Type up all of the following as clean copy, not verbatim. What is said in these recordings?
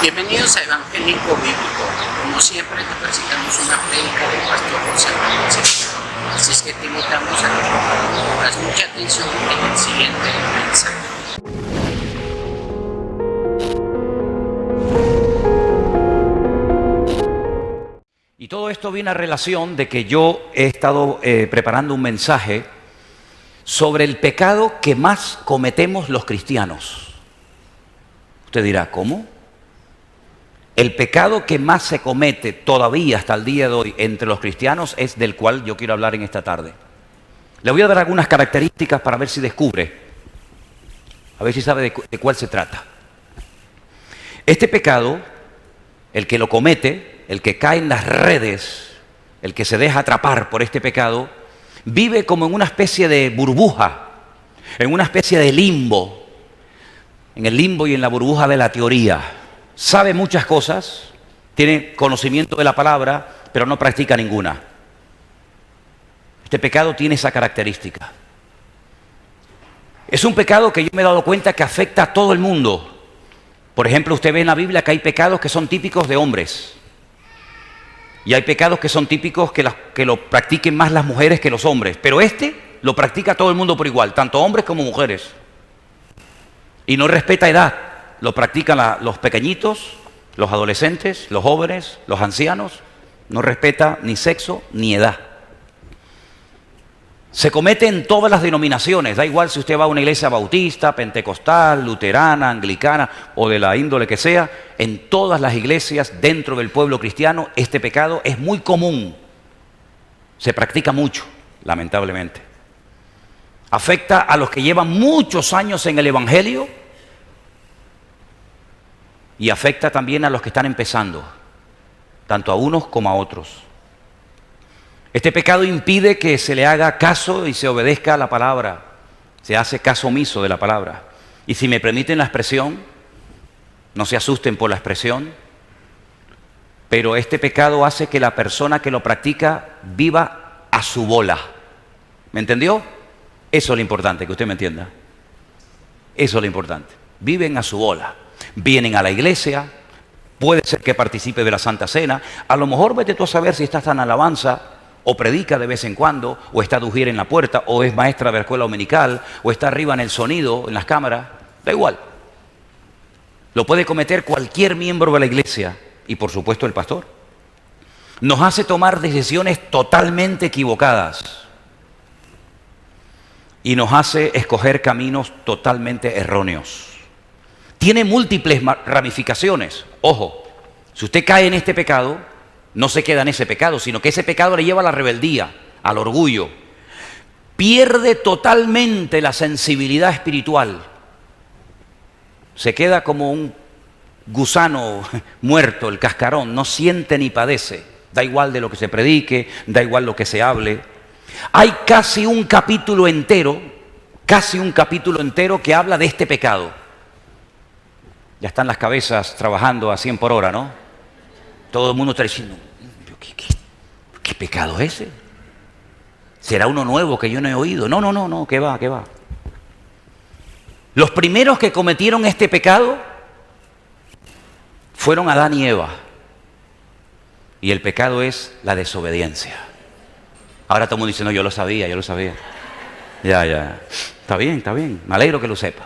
Bienvenidos a Evangélico Bíblico. Como siempre, te presentamos una prédica del pastor José Manuel Cercero. Así es que te invitamos a que pongas mucha atención en el siguiente mensaje. Y todo esto viene a relación de que yo he estado preparando un mensaje sobre el pecado que más cometemos los cristianos. Usted dirá, ¿cómo? El pecado que más se comete todavía hasta el día de hoy entre los cristianos es del cual yo quiero hablar en esta tarde. Le voy a dar algunas características para ver si descubre, a ver si sabe de cuál se trata. Este pecado, el que lo comete, el que cae en las redes, el que se deja atrapar por este pecado, vive como en una especie de burbuja, en una especie de limbo, en el limbo y en la burbuja de la teoría. Sabe muchas cosas, tiene conocimiento de la palabra, pero no practica ninguna. Este pecado tiene esa característica. Es un pecado que yo me he dado cuenta que afecta a todo el mundo. Por ejemplo, usted ve en la Biblia que hay pecados que son típicos de hombres. Y hay pecados que son típicos que lo practiquen más las mujeres que los hombres. Pero este lo practica todo el mundo por igual, tanto hombres como mujeres. Y no respeta edad. Lo practican los pequeñitos, los adolescentes, los jóvenes, los ancianos. No respeta ni sexo ni edad. Se comete en todas las denominaciones. Da igual si usted va a una iglesia bautista, pentecostal, luterana, anglicana o de la índole que sea. En todas las iglesias dentro del pueblo cristiano este pecado es muy común. Se practica mucho, lamentablemente. Afecta a los que llevan muchos años en el evangelio. Y afecta también a los que están empezando, tanto a unos como a otros. Este pecado impide que se le haga caso y se obedezca a la palabra. Se hace caso omiso de la palabra. Y si me permiten la expresión, no se asusten por la expresión, pero este pecado hace que la persona que lo practica viva a su bola. ¿Me entendió? Eso es lo importante, que usted me entienda. Eso es lo importante. Viven a su bola. Vienen a la iglesia, puede ser que participe de la Santa Cena, a lo mejor vete tú a saber si está en alabanza, o predica de vez en cuando, o está de ujier en la puerta, o es maestra de la escuela dominical, o está arriba en el sonido, en las cámaras, da igual. Lo puede cometer cualquier miembro de la iglesia, y por supuesto el pastor. Nos hace tomar decisiones totalmente equivocadas, y nos hace escoger caminos totalmente erróneos. Tiene múltiples ramificaciones. Ojo, si usted cae en este pecado, no se queda en ese pecado, sino que ese pecado le lleva a la rebeldía, al orgullo. Pierde totalmente la sensibilidad espiritual. Se queda como un gusano muerto, el cascarón, no siente ni padece. Da igual de lo que se predique, da igual lo que se hable. Hay casi un capítulo entero que habla de este pecado. Ya están las cabezas trabajando a 100 por hora, ¿no? Todo el mundo está diciendo, ¿qué pecado es ese? ¿Será uno nuevo que yo no he oído? No, ¿qué va? Los primeros que cometieron este pecado fueron Adán y Eva. Y el pecado es la desobediencia. Ahora todo el mundo dice, no, yo lo sabía. Ya. Está bien, me alegro que lo sepa.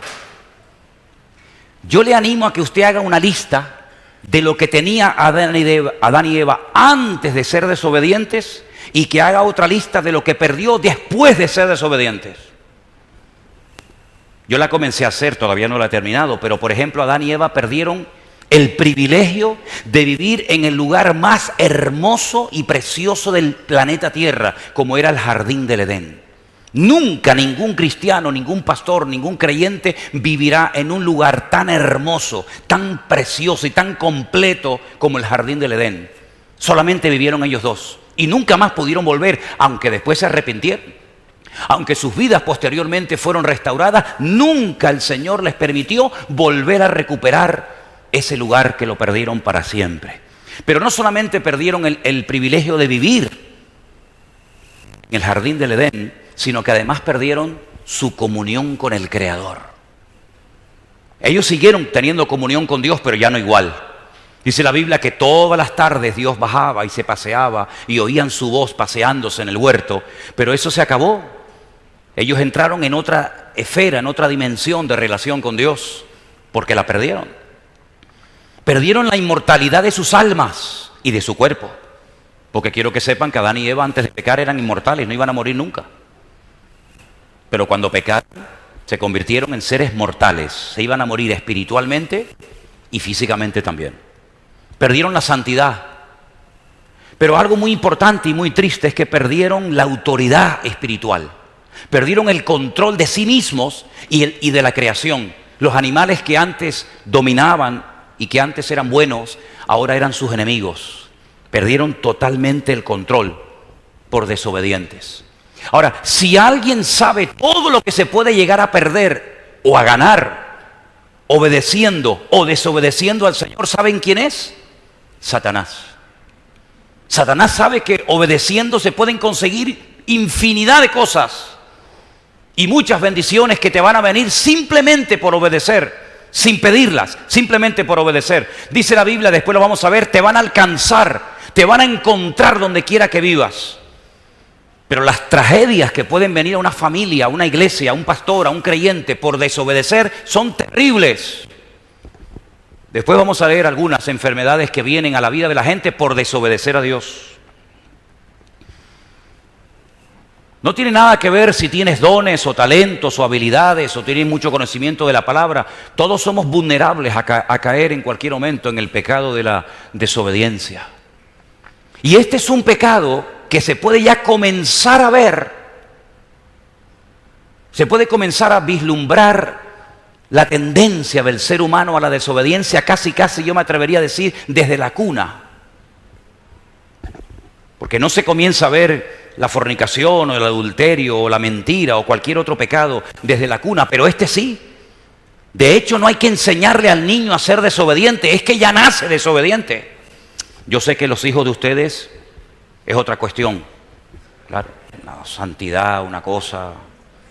Yo le animo a que usted haga una lista de lo que tenía Adán y Eva antes de ser desobedientes y que haga otra lista de lo que perdió después de ser desobedientes. Yo la comencé a hacer, todavía no la he terminado, pero por ejemplo Adán y Eva perdieron el privilegio de vivir en el lugar más hermoso y precioso del planeta Tierra, como era el jardín del Edén. Nunca ningún cristiano, ningún pastor, ningún creyente vivirá en un lugar tan hermoso, tan precioso y tan completo como el jardín del Edén. Solamente vivieron ellos dos y nunca más pudieron volver, aunque después se arrepintieron. Aunque sus vidas posteriormente fueron restauradas, nunca el Señor les permitió volver a recuperar ese lugar que lo perdieron para siempre. Pero no solamente perdieron el privilegio de vivir en el jardín del Edén, sino que además perdieron su comunión con el Creador. Ellos siguieron teniendo comunión con Dios, pero ya no igual. Dice la Biblia que todas las tardes Dios bajaba y se paseaba y oían su voz paseándose en el huerto, pero eso se acabó. Ellos entraron en otra esfera, en otra dimensión de relación con Dios, porque la perdieron. Perdieron la inmortalidad de sus almas y de su cuerpo, porque quiero que sepan que Adán y Eva antes de pecar eran inmortales, no iban a morir nunca. Pero cuando pecaron, se convirtieron en seres mortales, se iban a morir espiritualmente y físicamente también. Perdieron la santidad. Pero algo muy importante y muy triste es que perdieron la autoridad espiritual. Perdieron el control de sí mismos y de la creación. Los animales que antes dominaban y que antes eran buenos, ahora eran sus enemigos. Perdieron totalmente el control por desobedientes. Ahora, si alguien sabe todo lo que se puede llegar a perder o a ganar obedeciendo o desobedeciendo al Señor, ¿saben quién es? Satanás. Satanás sabe que obedeciendo se pueden conseguir infinidad de cosas y muchas bendiciones que te van a venir simplemente por obedecer, sin pedirlas, simplemente por obedecer. Dice la Biblia, después lo vamos a ver, te van a alcanzar, te van a encontrar donde quiera que vivas. Pero las tragedias que pueden venir a una familia, a una iglesia, a un pastor, a un creyente por desobedecer son terribles. Después vamos a leer algunas enfermedades que vienen a la vida de la gente por desobedecer a Dios. No tiene nada que ver si tienes dones o talentos o habilidades o tienes mucho conocimiento de la palabra. Todos somos vulnerables a caer en cualquier momento en el pecado de la desobediencia. Y este es un pecado que se puede ya comenzar a ver, se puede comenzar a vislumbrar la tendencia del ser humano a la desobediencia, casi yo me atrevería a decir desde la cuna. Porque no se comienza a ver la fornicación o el adulterio o la mentira o cualquier otro pecado desde la cuna, pero este sí. De hecho, no hay que enseñarle al niño a ser desobediente, es que ya nace desobediente. Yo sé que los hijos de ustedes es otra cuestión, claro, una santidad, una cosa.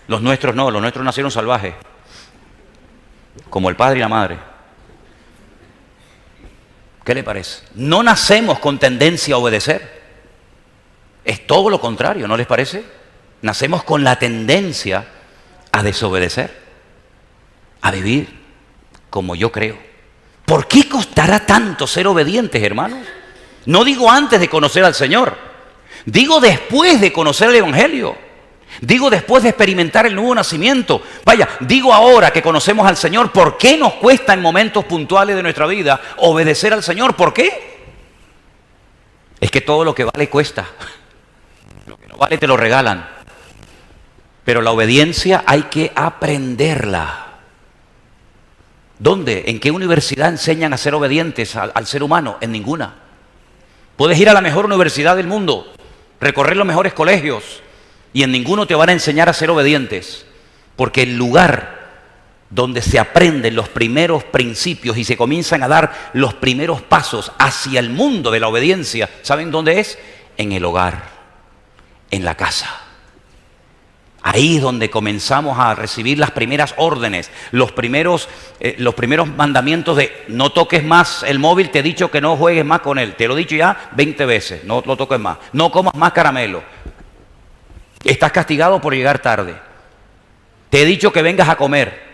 Los nuestros no, los nuestros nacieron salvajes, como el padre y la madre. ¿Qué le parece? No nacemos con tendencia a obedecer, es todo lo contrario, ¿no les parece? Nacemos con la tendencia a desobedecer, a vivir como yo creo. ¿Por qué costará tanto ser obedientes, hermanos? No digo antes de conocer al Señor, digo después de conocer el Evangelio, digo después de experimentar el nuevo nacimiento. Vaya, digo ahora que conocemos al Señor, ¿por qué nos cuesta en momentos puntuales de nuestra vida obedecer al Señor? ¿Por qué? Es que todo lo que vale cuesta, lo que no vale te lo regalan, pero la obediencia hay que aprenderla. ¿Dónde? ¿En qué universidad enseñan a ser obedientes al ser humano? En ninguna. Puedes ir a la mejor universidad del mundo, recorrer los mejores colegios y en ninguno te van a enseñar a ser obedientes, porque el lugar donde se aprenden los primeros principios y se comienzan a dar los primeros pasos hacia el mundo de la obediencia, ¿saben dónde es? En el hogar, en la casa. Ahí es donde comenzamos a recibir las primeras órdenes, los primeros mandamientos de no toques más el móvil, te he dicho que no juegues más con él, te lo he dicho ya 20 veces, no lo toques más, no comas más caramelo, estás castigado por llegar tarde, te he dicho que vengas a comer.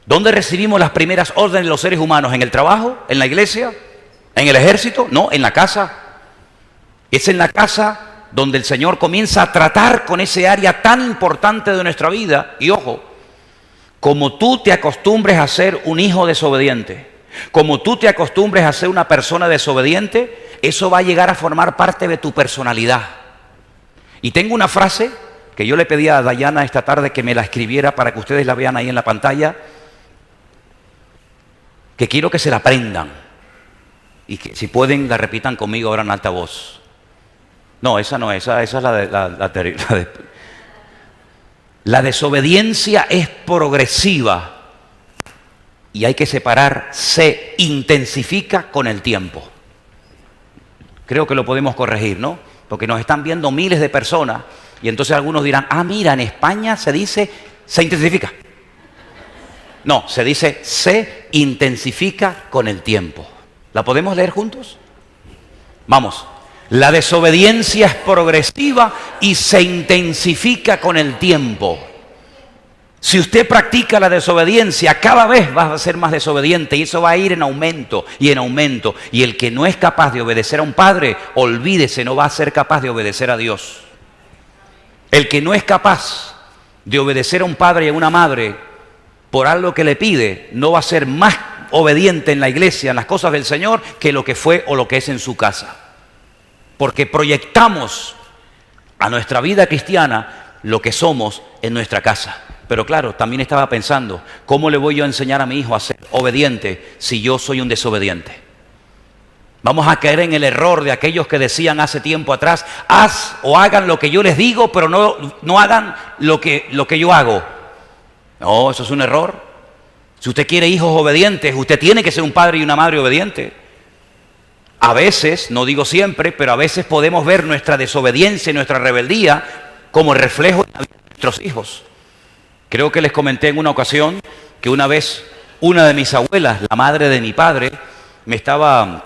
¿Dónde recibimos las primeras órdenes de los seres humanos? ¿En el trabajo? ¿En la iglesia? ¿En el ejército? No, en la casa. Es en la casa donde el Señor comienza a tratar con ese área tan importante de nuestra vida. Y ojo, como tú te acostumbres a ser un hijo desobediente, como tú te acostumbres a ser una persona desobediente, eso va a llegar a formar parte de tu personalidad. Y tengo una frase que yo le pedí a Dayana esta tarde que me la escribiera para que ustedes la vean ahí en la pantalla, que quiero que se la aprendan y que si pueden la repitan conmigo ahora en alta voz. No, esa no, esa es la desobediencia es progresiva y hay que separar, se intensifica con el tiempo. Creo que lo podemos corregir, ¿no? Porque nos están viendo miles de personas y entonces algunos dirán, ah, mira, en España se dice, se intensifica. No, se dice se intensifica con el tiempo. ¿La podemos leer juntos? Vamos. La desobediencia es progresiva y se intensifica con el tiempo. Si usted practica la desobediencia, cada vez va a ser más desobediente y eso va a ir en aumento y en aumento. Y el que no es capaz de obedecer a un padre, olvídese, no va a ser capaz de obedecer a Dios. El que no es capaz de obedecer a un padre y a una madre por algo que le pide, no va a ser más obediente en la iglesia, en las cosas del Señor, que lo que fue o lo que es en su casa. Porque proyectamos a nuestra vida cristiana lo que somos en nuestra casa. Pero claro, también estaba pensando, ¿cómo le voy yo a enseñar a mi hijo a ser obediente si yo soy un desobediente? Vamos a caer en el error de aquellos que decían hace tiempo atrás, haz o hagan lo que yo les digo, pero no hagan lo que yo hago. No, eso es un error. Si usted quiere hijos obedientes, usted tiene que ser un padre y una madre obediente. A veces, no digo siempre, pero a veces podemos ver nuestra desobediencia y nuestra rebeldía como reflejo en la vida de nuestros hijos. Creo que les comenté en una ocasión que una vez una de mis abuelas, la madre de mi padre, estaba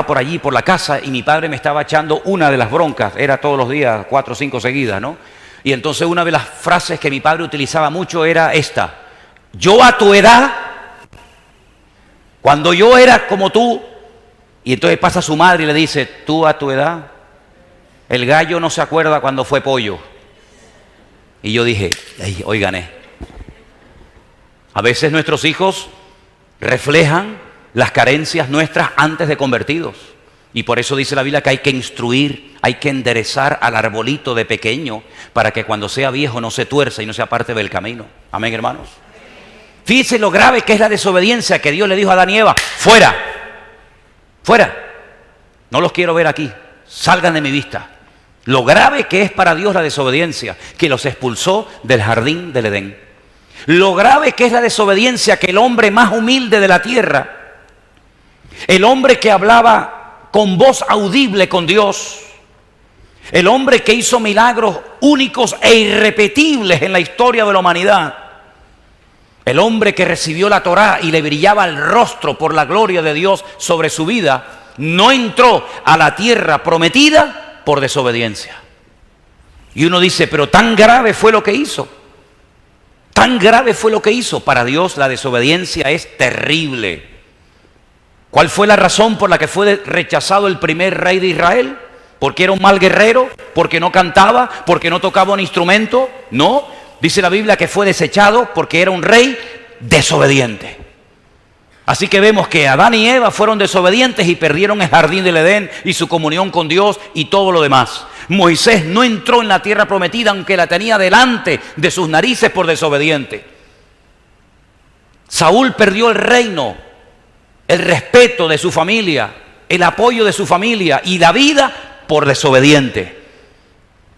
por allí, por la casa, y mi padre me estaba echando una de las broncas, era todos los días, 4 o 5 seguidas, ¿no? Y entonces una de las frases que mi padre utilizaba mucho era esta: yo a tu edad, cuando yo era como tú, y entonces pasa su madre y le dice, tú a tu edad, el gallo no se acuerda cuando fue pollo. Y yo dije, ay, hoy gané. A veces nuestros hijos reflejan las carencias nuestras antes de convertidos. Y por eso dice la Biblia que hay que instruir, hay que enderezar al arbolito de pequeño para que cuando sea viejo no se tuerza y no se aparte del camino. Amén, hermanos. Fíjense lo grave que es la desobediencia que Dios le dijo a Adán y Eva: fuera, fuera, no los quiero ver aquí, salgan de mi vista. Lo grave que es para Dios la desobediencia, que los expulsó del jardín del Edén. Lo grave que es la desobediencia, que el hombre más humilde de la tierra, el hombre que hablaba con voz audible con Dios, el hombre que hizo milagros únicos e irrepetibles en la historia de la humanidad, el hombre que recibió la Torá y le brillaba el rostro por la gloria de Dios sobre su vida, no entró a la tierra prometida por desobediencia. Y uno dice, pero tan grave fue lo que hizo. Tan grave fue lo que hizo. Para Dios la desobediencia es terrible. ¿Cuál fue la razón por la que fue rechazado el primer rey de Israel? ¿Porque era un mal guerrero? ¿Porque no cantaba? ¿Porque no tocaba un instrumento? No, dice la Biblia que fue desechado porque era un rey desobediente. Así que vemos que Adán y Eva fueron desobedientes y perdieron el jardín del Edén y su comunión con Dios y todo lo demás. Moisés no entró en la tierra prometida aunque la tenía delante de sus narices por desobediente. Saúl perdió el reino, el respeto de su familia, el apoyo de su familia y la vida por desobediente.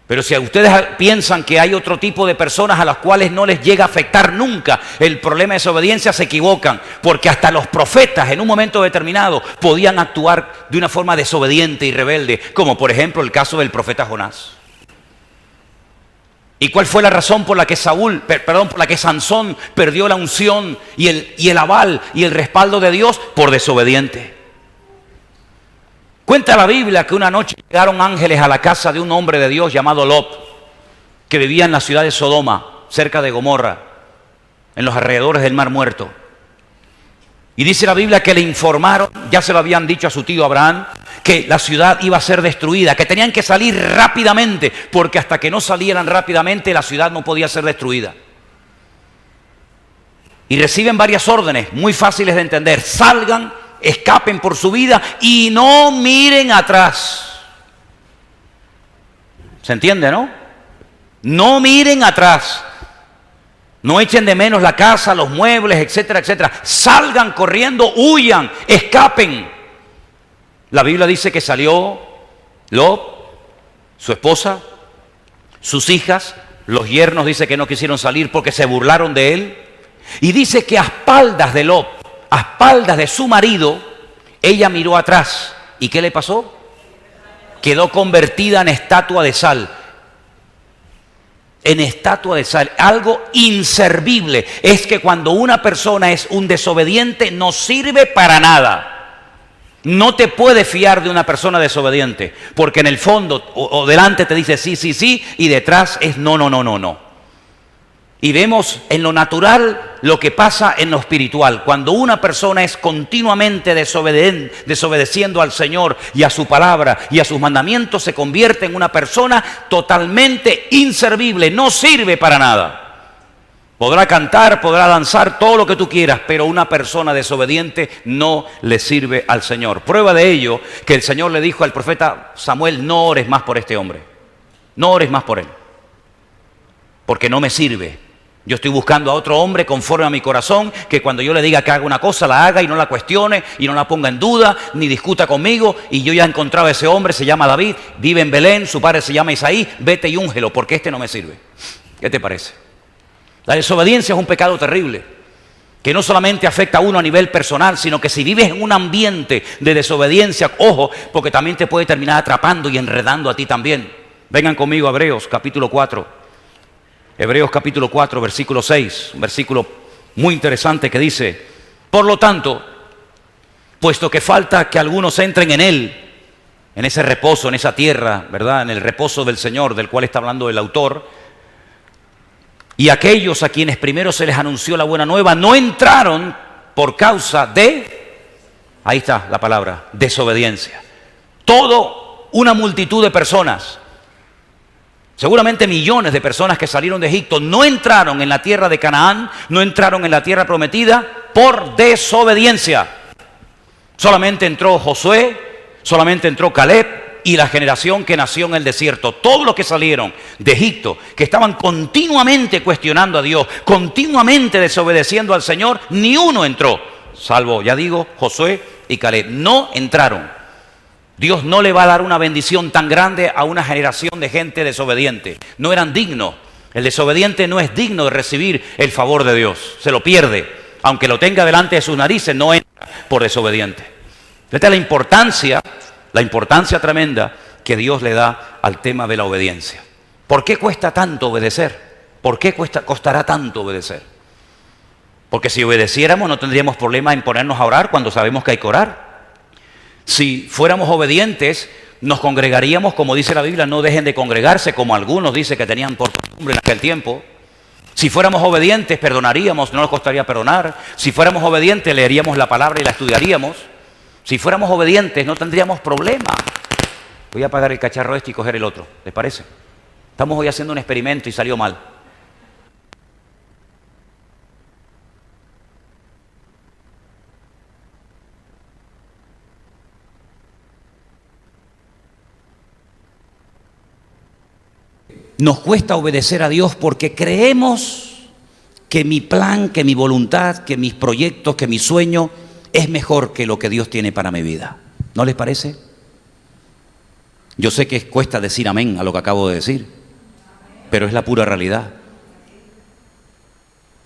Pero si ustedes piensan que hay otro tipo de personas a las cuales no les llega a afectar nunca el problema de desobediencia, se equivocan. Porque hasta los profetas en un momento determinado podían actuar de una forma desobediente y rebelde, como por ejemplo el caso del profeta Jonás. ¿Y cuál fue la razón por la que por la que Sansón perdió la unción y el aval y el respaldo de Dios? Por desobediente. Cuenta la Biblia que una noche llegaron ángeles a la casa de un hombre de Dios llamado Lot, que vivía en la ciudad de Sodoma, cerca de Gomorra, en los alrededores del Mar Muerto. Y dice la Biblia que le informaron, ya se lo habían dicho a su tío Abraham, que la ciudad iba a ser destruida, que tenían que salir rápidamente, porque hasta que no salieran rápidamente la ciudad no podía ser destruida. Y reciben varias órdenes, muy fáciles de entender: salgan, escapen por su vida y no miren atrás. ¿Se entiende, no? No miren atrás. No echen de menos la casa, los muebles, etcétera, etcétera. Salgan corriendo, huyan, escapen. La Biblia dice que salió Lot, su esposa, sus hijas, los yernos dice que no quisieron salir porque se burlaron de él. Y dice que a espaldas de Lot, a espaldas de su marido, ella miró atrás. ¿Y qué le pasó? Quedó convertida en estatua de sal. en estatua de sal, algo inservible. Es que cuando una persona es un desobediente, no sirve para nada. No te puedes fiar de una persona desobediente, porque en el fondo o delante te dice sí, sí, sí, y detrás es no, no, no, no, no. Y vemos en lo natural lo que pasa en lo espiritual. Cuando una persona es continuamente desobedeciendo al Señor y a su palabra y a sus mandamientos, se convierte en una persona totalmente inservible, no sirve para nada. Podrá cantar, podrá danzar, todo lo que tú quieras, pero una persona desobediente no le sirve al Señor. Prueba de ello que el Señor le dijo al profeta Samuel: no ores más por este hombre, no ores más por él, porque no me sirve. Yo estoy buscando a otro hombre conforme a mi corazón, que cuando yo le diga que haga una cosa, la haga y no la cuestione y no la ponga en duda, ni discuta conmigo. Y yo ya he encontrado a ese hombre, se llama David, vive en Belén, su padre se llama Isaí, vete y úngelo, porque este no me sirve. ¿Qué te parece? La desobediencia es un pecado terrible, que no solamente afecta a uno a nivel personal, sino que si vives en un ambiente de desobediencia, ojo, porque también te puede terminar atrapando y enredando a ti también. Vengan conmigo a Hebreos capítulo 4. Hebreos capítulo 4, versículo 6, un versículo muy interesante que dice: por lo tanto, puesto que falta que algunos entren en él, en ese reposo, en esa tierra, ¿verdad?, en el reposo del Señor, del cual está hablando el autor, y aquellos a quienes primero se les anunció la buena nueva no entraron por causa de, ahí está la palabra, desobediencia. Todo una multitud de personas, seguramente millones de personas que salieron de Egipto, no entraron en la tierra de Canaán, no entraron en la tierra prometida por desobediencia. Solamente entró Josué, solamente entró Caleb y la generación que nació en el desierto. Todos los que salieron de Egipto, que estaban continuamente cuestionando a Dios, continuamente desobedeciendo al Señor, ni uno entró, salvo, ya digo, Josué y Caleb. No entraron. Dios no le va a dar una bendición tan grande a una generación de gente desobediente. No eran dignos. El desobediente no es digno de recibir el favor de Dios. Se lo pierde. Aunque lo tenga delante de sus narices, no entra por desobediente. Esta es la importancia tremenda que Dios le da al tema de la obediencia. ¿Por qué cuesta tanto obedecer? ¿Por qué costará tanto obedecer? Porque si obedeciéramos no tendríamos problema en ponernos a orar cuando sabemos que hay que orar. Si fuéramos obedientes, nos congregaríamos, como dice la Biblia, no dejen de congregarse, como algunos dicen que tenían por costumbre en aquel tiempo. Si fuéramos obedientes, perdonaríamos, no nos costaría perdonar. Si fuéramos obedientes, leeríamos la palabra y la estudiaríamos. Si fuéramos obedientes, no tendríamos problema. Voy a apagar el cacharro este y coger el otro, ¿les parece? Estamos hoy haciendo un experimento y salió mal. Nos cuesta obedecer a Dios porque creemos que mi plan, que mi voluntad, que mis proyectos, que mi sueño es mejor que lo que Dios tiene para mi vida. ¿No les parece? Yo sé que cuesta decir amén a lo que acabo de decir, pero es la pura realidad.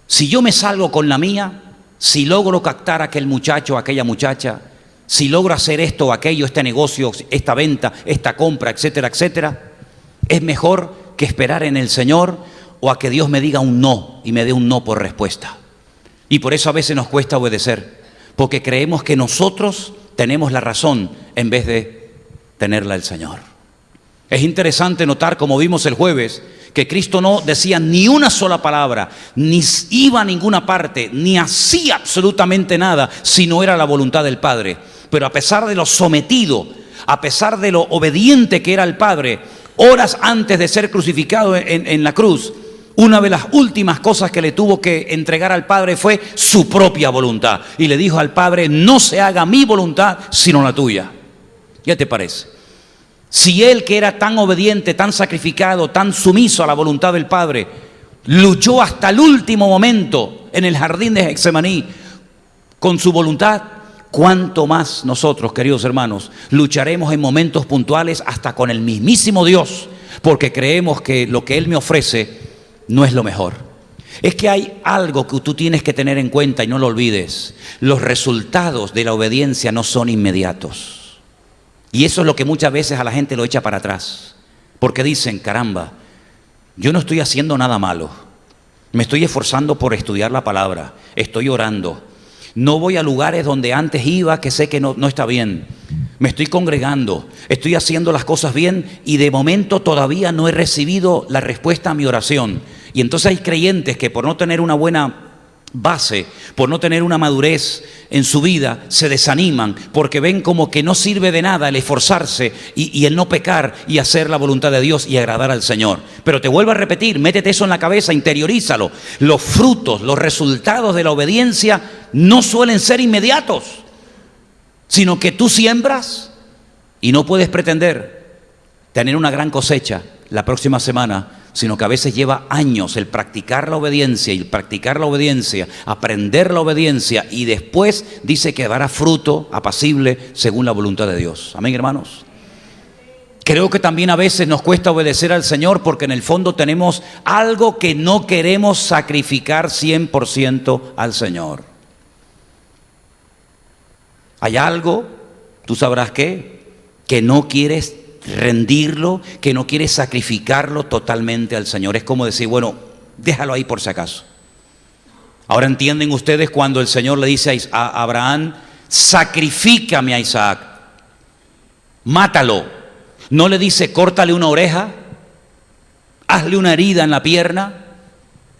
Si yo me salgo con la mía, si logro captar a aquel muchacho, a aquella muchacha, si logro hacer esto o aquello, este negocio, esta venta, esta compra, etcétera, etcétera, es mejor que esperar en el Señor o a que Dios me diga un no y me dé un no por respuesta. Y por eso a veces nos cuesta obedecer, porque creemos que nosotros tenemos la razón en vez de tenerla el Señor. Es interesante notar, como vimos el jueves, que Cristo no decía ni una sola palabra, ni iba a ninguna parte, ni hacía absolutamente nada si no era la voluntad del Padre. Pero a pesar de lo sometido, a pesar de lo obediente que era el Padre, horas antes de ser crucificado en la cruz, una de las últimas cosas que le tuvo que entregar al Padre fue su propia voluntad. Y le dijo al Padre: no se haga mi voluntad sino la tuya. ¿Qué te parece? Si él, que era tan obediente, tan sacrificado, tan sumiso a la voluntad del Padre, luchó hasta el último momento en el jardín de Getsemaní con su voluntad, ¿cuánto más nosotros, queridos hermanos, lucharemos en momentos puntuales hasta con el mismísimo Dios? Porque creemos que lo que Él me ofrece no es lo mejor. Es que hay algo que tú tienes que tener en cuenta y no lo olvides. Los resultados de la obediencia no son inmediatos. Y eso es lo que muchas veces a la gente lo echa para atrás. Porque dicen: caramba, yo no estoy haciendo nada malo. Me estoy esforzando por estudiar la palabra. Estoy orando. No voy a lugares donde antes iba que sé que no está bien. Me estoy congregando. Estoy haciendo las cosas bien y de momento todavía no he recibido la respuesta a mi oración. Y entonces hay creyentes que por no tener una buena base, por no tener una madurez en su vida, se desaniman porque ven como que no sirve de nada el esforzarse y el no pecar y hacer la voluntad de Dios y agradar al Señor. Pero te vuelvo a repetir, métete eso en la cabeza, interiorízalo. Los frutos, los resultados de la obediencia no suelen ser inmediatos, sino que tú siembras y no puedes pretender tener una gran cosecha la próxima semana, sino que a veces lleva años el practicar la obediencia y el practicar la obediencia, aprender la obediencia y después dice que dará fruto apacible según la voluntad de Dios. Amén, hermanos. Creo que también a veces nos cuesta obedecer al Señor porque en el fondo tenemos algo que no queremos sacrificar 100% al Señor. Hay algo, tú sabrás qué, que no quieres rendirlo, que no quieres sacrificarlo totalmente al Señor. Es como decir, bueno, déjalo ahí por si acaso. Ahora entienden ustedes cuando el Señor le dice a Abraham, sacrifícame a Isaac, mátalo. No le dice, córtale una oreja, hazle una herida en la pierna,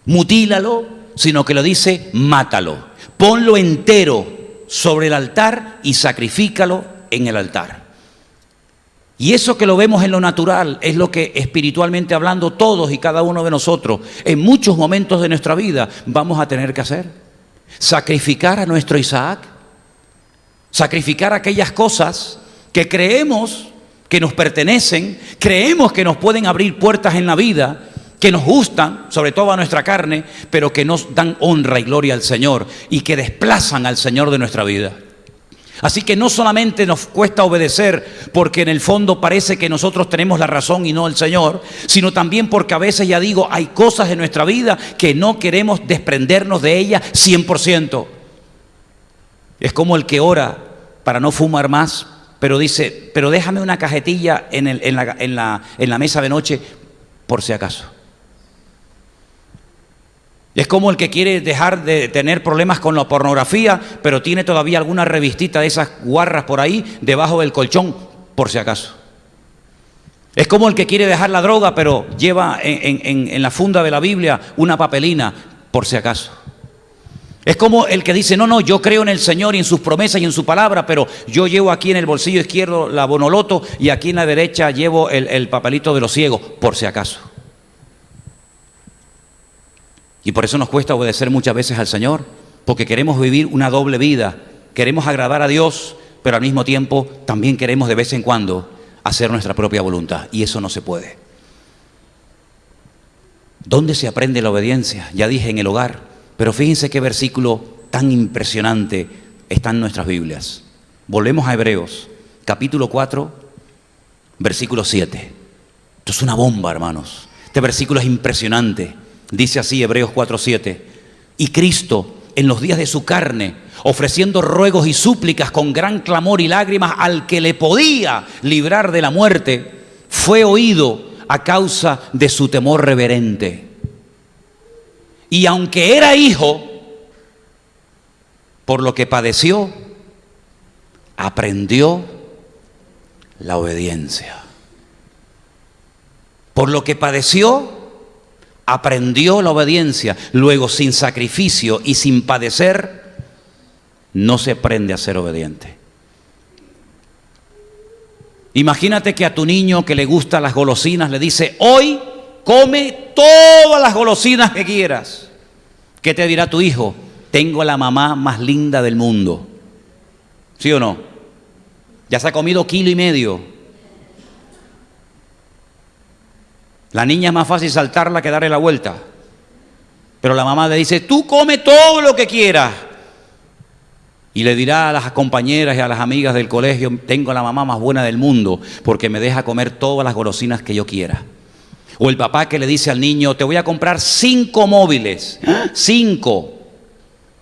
mutílalo, sino que le dice, mátalo. Ponlo entero sobre el altar y sacrifícalo en el altar. Y eso que lo vemos en lo natural es lo que espiritualmente hablando todos y cada uno de nosotros en muchos momentos de nuestra vida vamos a tener que hacer. Sacrificar a nuestro Isaac, sacrificar aquellas cosas que creemos que nos pertenecen, creemos que nos pueden abrir puertas en la vida, que nos gustan, sobre todo a nuestra carne, pero que nos dan honra y gloria al Señor y que desplazan al Señor de nuestra vida. Así que no solamente nos cuesta obedecer porque en el fondo parece que nosotros tenemos la razón y no el Señor, sino también porque a veces, ya digo, hay cosas en nuestra vida que no queremos desprendernos de ellas 100%. Es como el que ora para no fumar más, pero dice, pero déjame una cajetilla en la mesa de noche por si acaso. Es como el que quiere dejar de tener problemas con la pornografía, pero tiene todavía alguna revistita de esas guarras por ahí debajo del colchón, por si acaso. Es como el que quiere dejar la droga, pero lleva en la funda de la Biblia una papelina, por si acaso. Es como el que dice, no, yo creo en el Señor y en sus promesas y en su palabra, pero yo llevo aquí en el bolsillo izquierdo la Bonoloto y aquí en la derecha llevo el papelito de los ciegos, por si acaso. Y por eso nos cuesta obedecer muchas veces al Señor, porque queremos vivir una doble vida, queremos agradar a Dios, pero al mismo tiempo también queremos de vez en cuando hacer nuestra propia voluntad, y eso no se puede. ¿Dónde se aprende la obediencia? Ya dije, en el hogar, pero fíjense qué versículo tan impresionante está en nuestras Biblias. Volvemos a Hebreos, capítulo 4, versículo 7. Esto es una bomba, hermanos. Este versículo es impresionante. Dice así Hebreos 4:7, y Cristo en los días de su carne, ofreciendo ruegos y súplicas con gran clamor y lágrimas al que le podía librar de la muerte, fue oído a causa de su temor reverente. Y aunque era hijo, por lo que padeció, aprendió la obediencia. Por lo que padeció, aprendió la obediencia. Luego, sin sacrificio y sin padecer, no se aprende a ser obediente. Imagínate que a tu niño que le gustan las golosinas le dice, hoy come todas las golosinas que quieras. ¿Qué te dirá tu hijo? Tengo a la mamá más linda del mundo. ¿Sí o no? Ya se ha comido 1,5 kilos. La niña es más fácil saltarla que darle la vuelta. Pero la mamá le dice, tú come todo lo que quieras. Y le dirá a las compañeras y a las amigas del colegio, tengo a la mamá más buena del mundo porque me deja comer todas las golosinas que yo quiera. O el papá que le dice al niño, te voy a comprar 5 móviles. 5.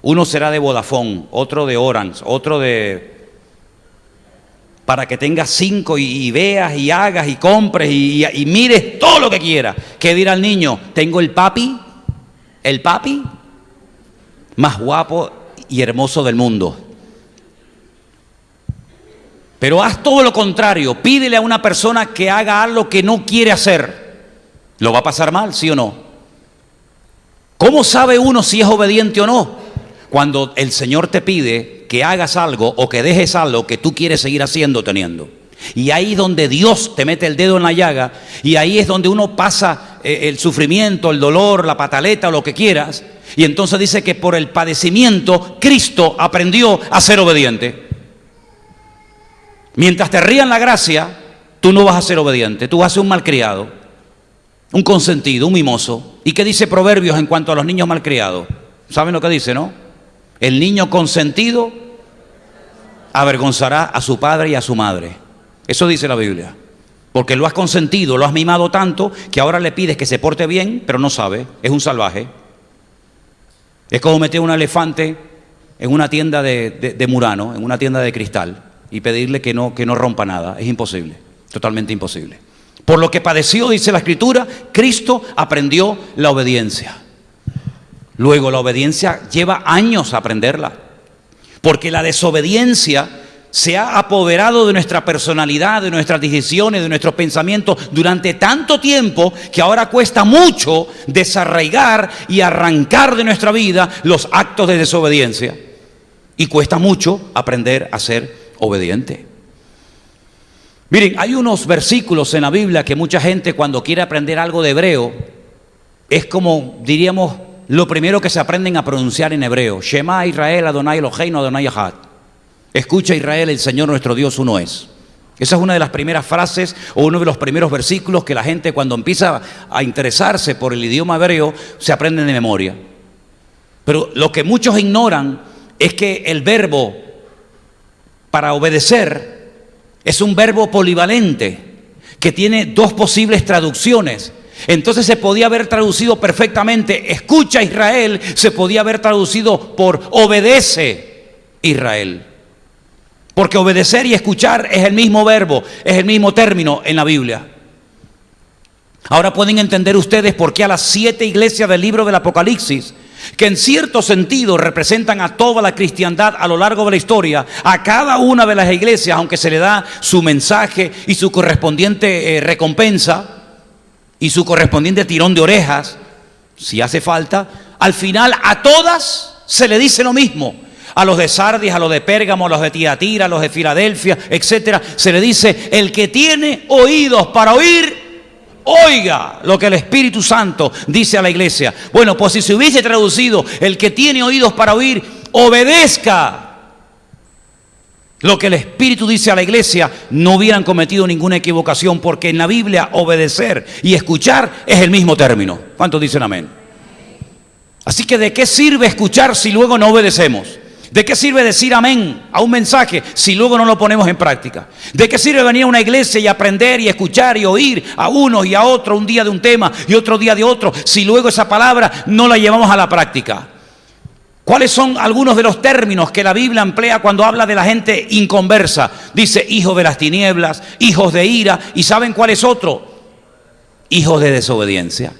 Uno será de Vodafone, otro de Orange, otro de para que tengas 5 y veas y hagas y compres y mires todo lo que quieras. ¿Qué dirá el niño? Tengo el papi más guapo y hermoso del mundo. Pero haz todo lo contrario, pídele a una persona que haga algo que no quiere hacer. ¿Lo va a pasar mal, sí o no? ¿Cómo sabe uno si es obediente o no? Cuando el Señor te pide que hagas algo o que dejes algo que tú quieres seguir haciendo o teniendo. Y ahí es donde Dios te mete el dedo en la llaga, y ahí es donde uno pasa el sufrimiento, el dolor, la pataleta o lo que quieras. Y entonces dice que por el padecimiento Cristo aprendió a ser obediente. Mientras te rían la gracia, tú no vas a ser obediente, tú vas a ser un malcriado, un consentido, un mimoso. ¿Y qué dice Proverbios en cuanto a los niños malcriados? ¿Saben lo que dice, no? El niño consentido avergonzará a su padre y a su madre. Eso dice la Biblia. Porque lo has consentido, lo has mimado tanto que ahora le pides que se porte bien, pero no sabe, es un salvaje. Es como meter un elefante en una tienda de Murano, en una tienda de cristal, y pedirle que no rompa nada. Es imposible, totalmente imposible. Por lo que padeció, dice la Escritura, Cristo aprendió la obediencia. Luego la obediencia lleva años aprenderla, porque la desobediencia se ha apoderado de nuestra personalidad, de nuestras decisiones, de nuestros pensamientos durante tanto tiempo que ahora cuesta mucho desarraigar y arrancar de nuestra vida los actos de desobediencia. Y cuesta mucho aprender a ser obediente. Miren, hay unos versículos en la Biblia que mucha gente cuando quiere aprender algo de hebreo, es como, diríamos, lo primero que se aprenden a pronunciar en hebreo. Shema Israel, Adonai Eloheinu, Adonai Echad. Escucha Israel, el Señor nuestro Dios uno es. Esa es una de las primeras frases o uno de los primeros versículos que la gente cuando empieza a interesarse por el idioma hebreo se aprenden de memoria. Pero lo que muchos ignoran es que el verbo para obedecer es un verbo polivalente que tiene 2 posibles traducciones. Entonces se podía haber traducido perfectamente escucha Israel, se podía haber traducido por obedece Israel. Porque obedecer y escuchar es el mismo verbo, es el mismo término en la Biblia. Ahora pueden entender ustedes por qué a las 7 iglesias del libro del Apocalipsis, que en cierto sentido representan a toda la cristiandad a lo largo de la historia, a cada una de las iglesias, aunque se le da su mensaje y su correspondiente recompensa y su correspondiente tirón de orejas, si hace falta, al final a todas se le dice lo mismo. A los de Sardis, a los de Pérgamo, a los de Tiatira, a los de Filadelfia, etcétera, se le dice: el que tiene oídos para oír, oiga lo que el Espíritu Santo dice a la iglesia. Bueno, pues si se hubiese traducido el que tiene oídos para oír, obedezca lo que el Espíritu dice a la iglesia, no hubieran cometido ninguna equivocación, porque en la Biblia obedecer y escuchar es el mismo término. ¿Cuántos dicen amén? Así que ¿de qué sirve escuchar si luego no obedecemos? ¿De qué sirve decir amén a un mensaje si luego no lo ponemos en práctica? ¿De qué sirve venir a una iglesia y aprender y escuchar y oír a uno y a otro un día de un tema y otro día de otro si luego esa palabra no la llevamos a la práctica? ¿Cuáles son algunos de los términos que la Biblia emplea cuando habla de la gente inconversa? Dice hijos de las tinieblas, hijos de ira, y ¿saben cuál es otro? Hijos de desobediencia.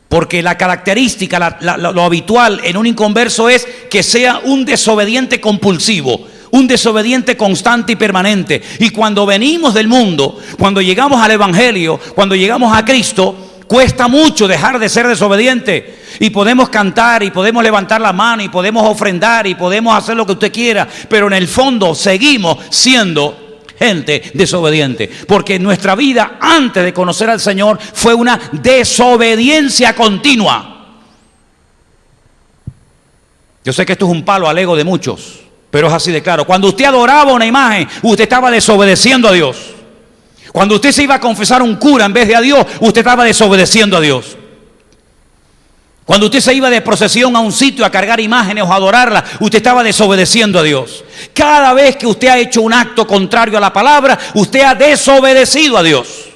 Porque la característica, lo habitual en un inconverso es que sea un desobediente compulsivo, un desobediente constante y permanente. Y cuando venimos del mundo, cuando llegamos al Evangelio, cuando llegamos a Cristo, cuesta mucho dejar de ser desobediente. Y podemos cantar y podemos levantar la mano y podemos ofrendar y podemos hacer lo que usted quiera, pero en el fondo seguimos siendo gente desobediente, porque nuestra vida antes de conocer al Señor fue una desobediencia continua. Yo sé que esto es un palo al ego de muchos, pero es así de claro. Cuando usted adoraba una imagen, usted estaba desobedeciendo a Dios. Cuando usted se iba a confesar a un cura en vez de a Dios, usted estaba desobedeciendo a Dios. Cuando usted se iba de procesión a un sitio a cargar imágenes o a adorarla, usted estaba desobedeciendo a Dios. Cada vez que usted ha hecho un acto contrario a la palabra, usted ha desobedecido a Dios.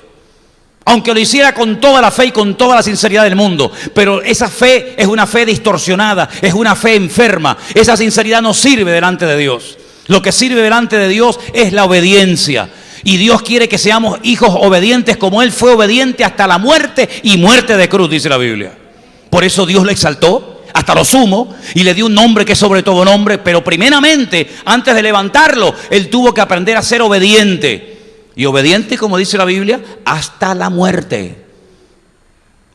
Aunque lo hiciera con toda la fe y con toda la sinceridad del mundo. Pero esa fe es una fe distorsionada, es una fe enferma. Esa sinceridad no sirve delante de Dios. Lo que sirve delante de Dios es la obediencia. Y Dios quiere que seamos hijos obedientes como Él fue obediente hasta la muerte y muerte de cruz, dice la Biblia. Por eso Dios le exaltó hasta lo sumo y le dio un nombre que es sobre todo nombre. Pero primeramente, antes de levantarlo, Él tuvo que aprender a ser obediente. Y obediente, como dice la Biblia, hasta la muerte.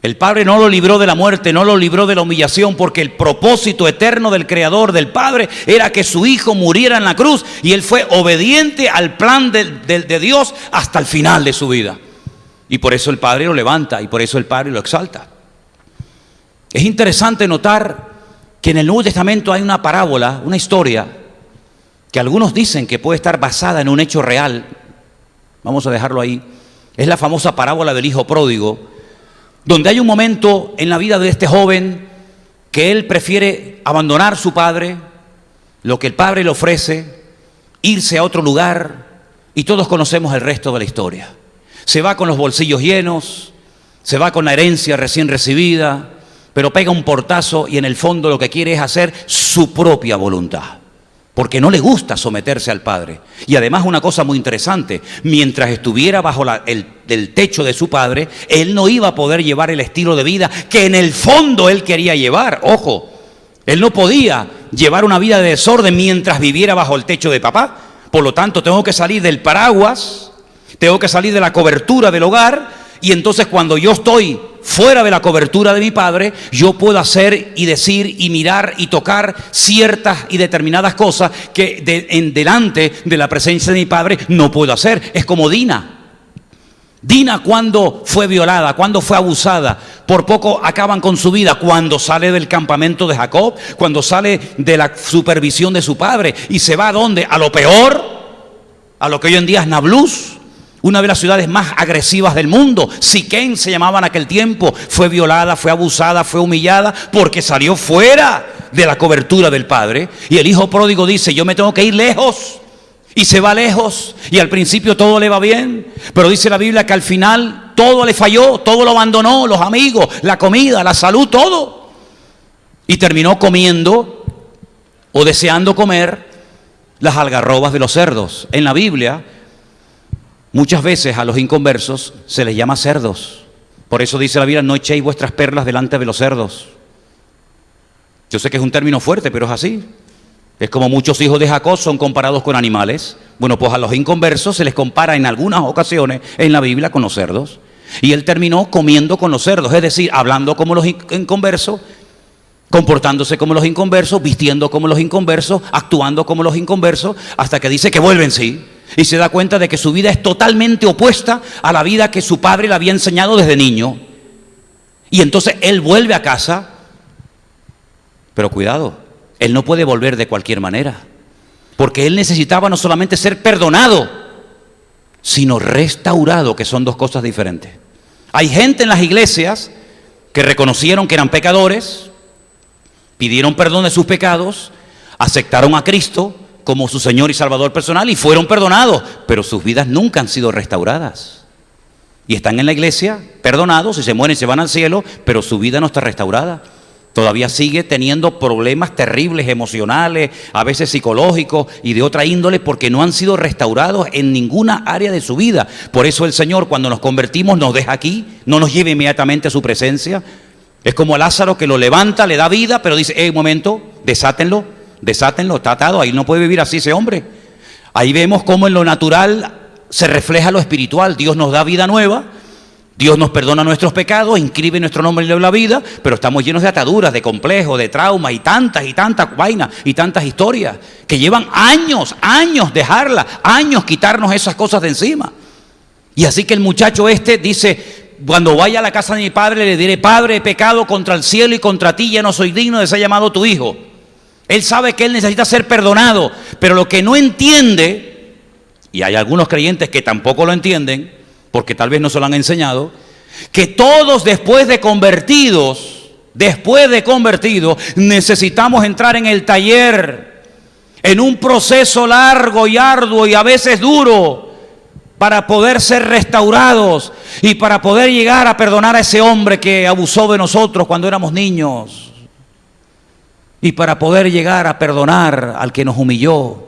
El Padre no lo libró de la muerte, no lo libró de la humillación, porque el propósito eterno del Creador, del Padre, era que su Hijo muriera en la cruz, y Él fue obediente al plan de Dios hasta el final de su vida. Y por eso el Padre lo levanta, y por eso el Padre lo exalta. Es interesante notar que en el Nuevo Testamento hay una parábola, una historia, que algunos dicen que puede estar basada en un hecho real. Vamos a dejarlo ahí. Es la famosa parábola del Hijo Pródigo, donde hay un momento en la vida de este joven que él prefiere abandonar su padre, lo que el padre le ofrece, irse a otro lugar, y todos conocemos el resto de la historia. Se va con los bolsillos llenos, se va con la herencia recién recibida, pero pega un portazo y en el fondo lo que quiere es hacer su propia voluntad, porque no le gusta someterse al padre. Y además una cosa muy interesante, mientras estuviera bajo el techo de su padre, él no iba a poder llevar el estilo de vida que en el fondo él quería llevar. Ojo, él no podía llevar una vida de desorden mientras viviera bajo el techo de papá. Por lo tanto, tengo que salir del paraguas, tengo que salir de la cobertura del hogar, y entonces cuando yo estoy fuera de la cobertura de mi padre, yo puedo hacer y decir y mirar y tocar ciertas y determinadas cosas que delante de la presencia de mi padre no puedo hacer. Es como Dina. Dina, cuando fue violada, cuando fue abusada, por poco acaban con su vida, cuando sale del campamento de Jacob, cuando sale de la supervisión de su padre y se va ¿a dónde? A lo peor, a lo que hoy en día es Nablus, una de las ciudades más agresivas del mundo. Siquén se llamaba en aquel tiempo. Fue violada, fue abusada, fue humillada porque salió fuera de la cobertura del padre. Y el hijo pródigo dice, yo me tengo que ir lejos. Y se va lejos. Y al principio todo le va bien. Pero dice la Biblia que al final todo le falló, todo lo abandonó, los amigos, la comida, la salud, todo. Y terminó comiendo o deseando comer las algarrobas de los cerdos. En la Biblia, muchas veces a los inconversos se les llama cerdos. Por eso dice la Biblia, no echéis vuestras perlas delante de los cerdos. Yo sé que es un término fuerte, pero es así. Es como muchos hijos de Jacob son comparados con animales. Bueno, pues a los inconversos se les compara en algunas ocasiones en la Biblia con los cerdos. Y él terminó comiendo con los cerdos, es decir, hablando como los inconversos, comportándose como los inconversos, vistiendo como los inconversos, actuando como los inconversos, hasta que dice que vuelve en sí. Y se da cuenta de que su vida es totalmente opuesta a la vida que su padre le había enseñado desde niño. Y entonces él vuelve a casa. Pero cuidado, él no puede volver de cualquier manera. Porque él necesitaba no solamente ser perdonado, sino restaurado, que son dos cosas diferentes. Hay gente en las iglesias que reconocieron que eran pecadores, pidieron perdón de sus pecados, aceptaron a Cristo como su Señor y Salvador personal y fueron perdonados, pero sus vidas nunca han sido restauradas. Y están en la iglesia perdonados, si se mueren se van al cielo, pero su vida no está restaurada. Todavía sigue teniendo problemas terribles emocionales, a veces psicológicos y de otra índole, porque no han sido restaurados en ninguna área de su vida. Por eso el Señor, cuando nos convertimos, nos deja aquí, no nos lleva inmediatamente a su presencia. Es como a Lázaro, que lo levanta, le da vida, pero dice, un momento, desátenlo, está atado, ahí no puede vivir así ese hombre. Ahí vemos cómo en lo natural se refleja lo espiritual. Dios nos da vida nueva, Dios nos perdona nuestros pecados, inscribe nuestro nombre en la vida, pero estamos llenos de ataduras, de complejos, de traumas y tantas vainas y tantas historias que llevan años dejarlas, años quitarnos esas cosas de encima. Y así que el muchacho dice, cuando vaya a la casa de mi padre le diré, Padre, he pecado contra el cielo y contra ti, ya no soy digno de ser llamado tu hijo. Él sabe que él necesita ser perdonado, pero lo que no entiende, y hay algunos creyentes que tampoco lo entienden, porque tal vez no se lo han enseñado, que todos después de convertidos, necesitamos entrar en el taller, en un proceso largo y arduo y a veces duro, para poder ser restaurados y para poder llegar a perdonar a ese hombre que abusó de nosotros cuando éramos niños. Y para poder llegar a perdonar al que nos humilló.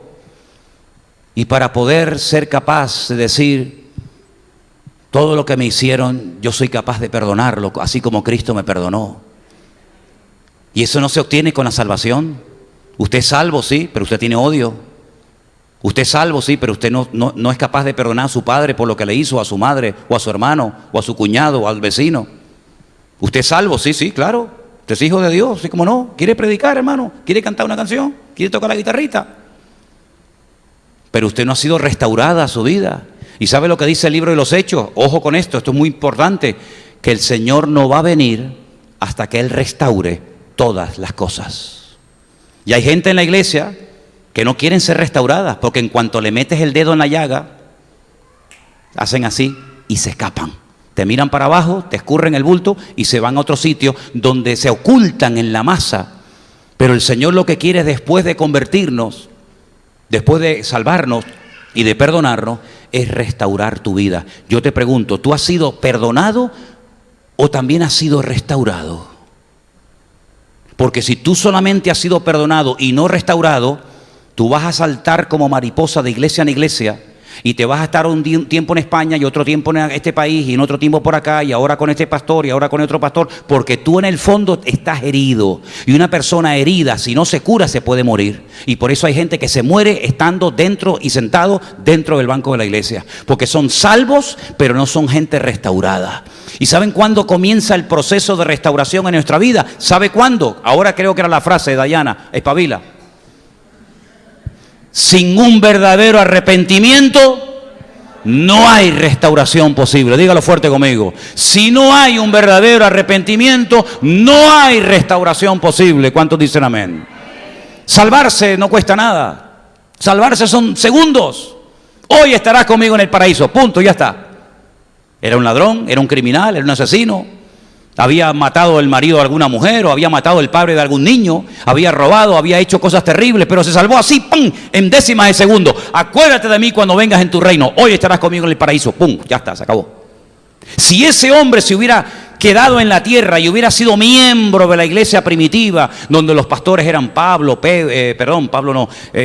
y para poder ser capaz de decir, todo lo que me hicieron, yo soy capaz de perdonarlo, así como Cristo me perdonó. Y eso no se obtiene con la salvación. Usted es salvo, sí, pero usted tiene odio. Usted es salvo, sí, pero usted no es capaz de perdonar a su padre por lo que le hizo, a su madre, o a su hermano, o a su cuñado, o al vecino. Usted es salvo, sí, sí, claro. Usted es hijo de Dios, sí, como no. ¿Quiere predicar, hermano? ¿Quiere cantar una canción? ¿Quiere tocar la guitarrita? Pero usted no ha sido restaurada a su vida. ¿Y sabe lo que dice el libro de los Hechos? Ojo con esto es muy importante, que el Señor no va a venir hasta que Él restaure todas las cosas. Y hay gente en la iglesia que no quieren ser restauradas, porque en cuanto le metes el dedo en la llaga, hacen así y se escapan. Te miran para abajo, te escurren el bulto y se van a otro sitio donde se ocultan en la masa. Pero el Señor lo que quiere es, después de convertirnos, después de salvarnos y de perdonarnos, es restaurar tu vida. Yo te pregunto, ¿tú has sido perdonado o también has sido restaurado? Porque si tú solamente has sido perdonado y no restaurado, tú vas a saltar como mariposa de iglesia en iglesia y te vas a estar un tiempo en España y otro tiempo en este país y en otro tiempo por acá y ahora con este pastor y ahora con otro pastor, porque tú en el fondo estás herido. Y una persona herida, si no se cura, se puede morir. Y por eso hay gente que se muere estando dentro y sentado dentro del banco de la iglesia, porque son salvos, pero no son gente restaurada. ¿Y saben cuándo comienza el proceso de restauración en nuestra vida? ¿Sabe cuándo? Ahora creo que era la frase de Dayana, espabila. Sin un verdadero arrepentimiento no hay restauración posible. Dígalo fuerte conmigo. Si no hay un verdadero arrepentimiento, no hay restauración posible. ¿Cuántos dicen amén? Salvarse no cuesta nada. Salvarse son segundos. Hoy estarás conmigo en el paraíso. Punto, ya está. Era un ladrón, era un criminal, era un asesino. Había matado el marido de alguna mujer, o había matado el padre de algún niño, había robado, había hecho cosas terribles, pero se salvó así, ¡pum!, en décimas de segundo. Acuérdate de mí cuando vengas en tu reino, hoy estarás conmigo en el paraíso, ¡pum!, ya está, se acabó. Si ese hombre se hubiera quedado en la tierra y hubiera sido miembro de la iglesia primitiva, donde los pastores eran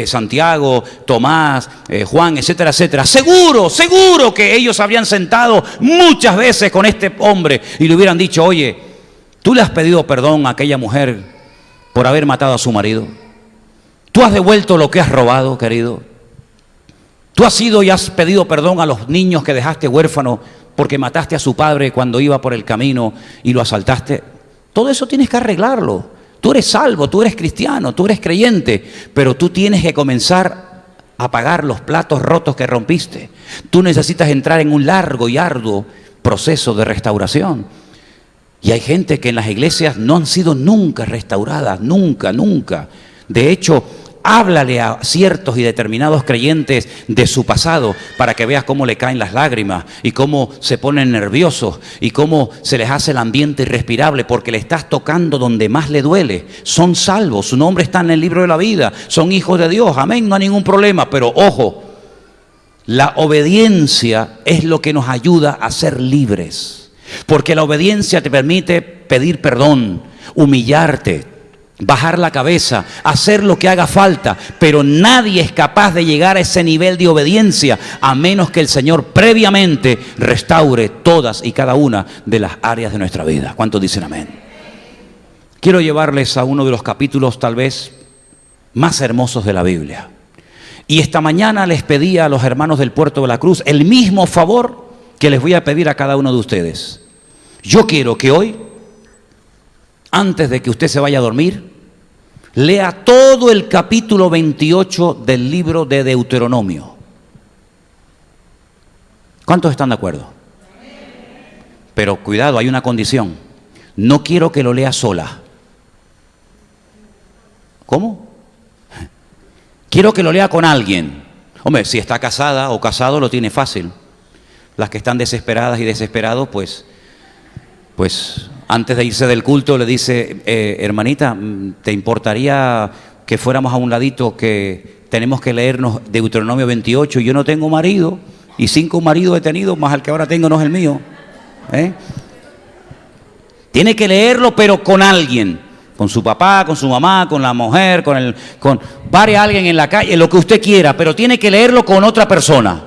Santiago, Tomás, Juan, etcétera, etcétera, seguro que ellos habrían sentado muchas veces con este hombre y le hubieran dicho, oye, tú le has pedido perdón a aquella mujer por haber matado a su marido. Tú has devuelto lo que has robado, querido. Tú has ido y has pedido perdón a los niños que dejaste huérfanos porque mataste a su padre cuando iba por el camino y lo asaltaste. Todo eso tienes que arreglarlo. Tú eres salvo, tú eres cristiano, tú eres creyente, pero tú tienes que comenzar a pagar los platos rotos que rompiste. Tú necesitas entrar en un largo y arduo proceso de restauración. Y hay gente que en las iglesias no han sido nunca restauradas, nunca. De hecho, háblale a ciertos y determinados creyentes de su pasado para que veas cómo le caen las lágrimas y cómo se ponen nerviosos y cómo se les hace el ambiente irrespirable, porque le estás tocando donde más le duele. Son salvos, su nombre está en el libro de la vida, son hijos de Dios, amén, no hay ningún problema, pero ojo, la obediencia es lo que nos ayuda a ser libres, porque la obediencia te permite pedir perdón, humillarte, bajar la cabeza, hacer lo que haga falta, pero nadie es capaz de llegar a ese nivel de obediencia a menos que el Señor previamente restaure todas y cada una de las áreas de nuestra vida. ¿Cuántos dicen amén? Quiero llevarles a uno de los capítulos tal vez más hermosos de la Biblia. Y esta mañana les pedí a los hermanos del Puerto de la Cruz el mismo favor que les voy a pedir a cada uno de ustedes. Yo quiero que hoy, antes de que usted se vaya a dormir, lea todo el capítulo 28 del libro de Deuteronomio. ¿Cuántos están de acuerdo? Pero cuidado, hay una condición. No quiero que lo lea sola. ¿Cómo? Quiero que lo lea con alguien. Hombre, si está casada o casado lo tiene fácil. Las que están desesperadas y desesperados, pues antes de irse del culto le dice, hermanita, ¿te importaría que fuéramos a un ladito que tenemos que leernos Deuteronomio 28? Yo no tengo marido y 5 maridos he tenido, más el que ahora tengo no es el mío. Tiene que leerlo, pero con alguien con su papá, con su mamá, con la mujer, pare a alguien en la calle, lo que usted quiera, pero tiene que leerlo con otra persona.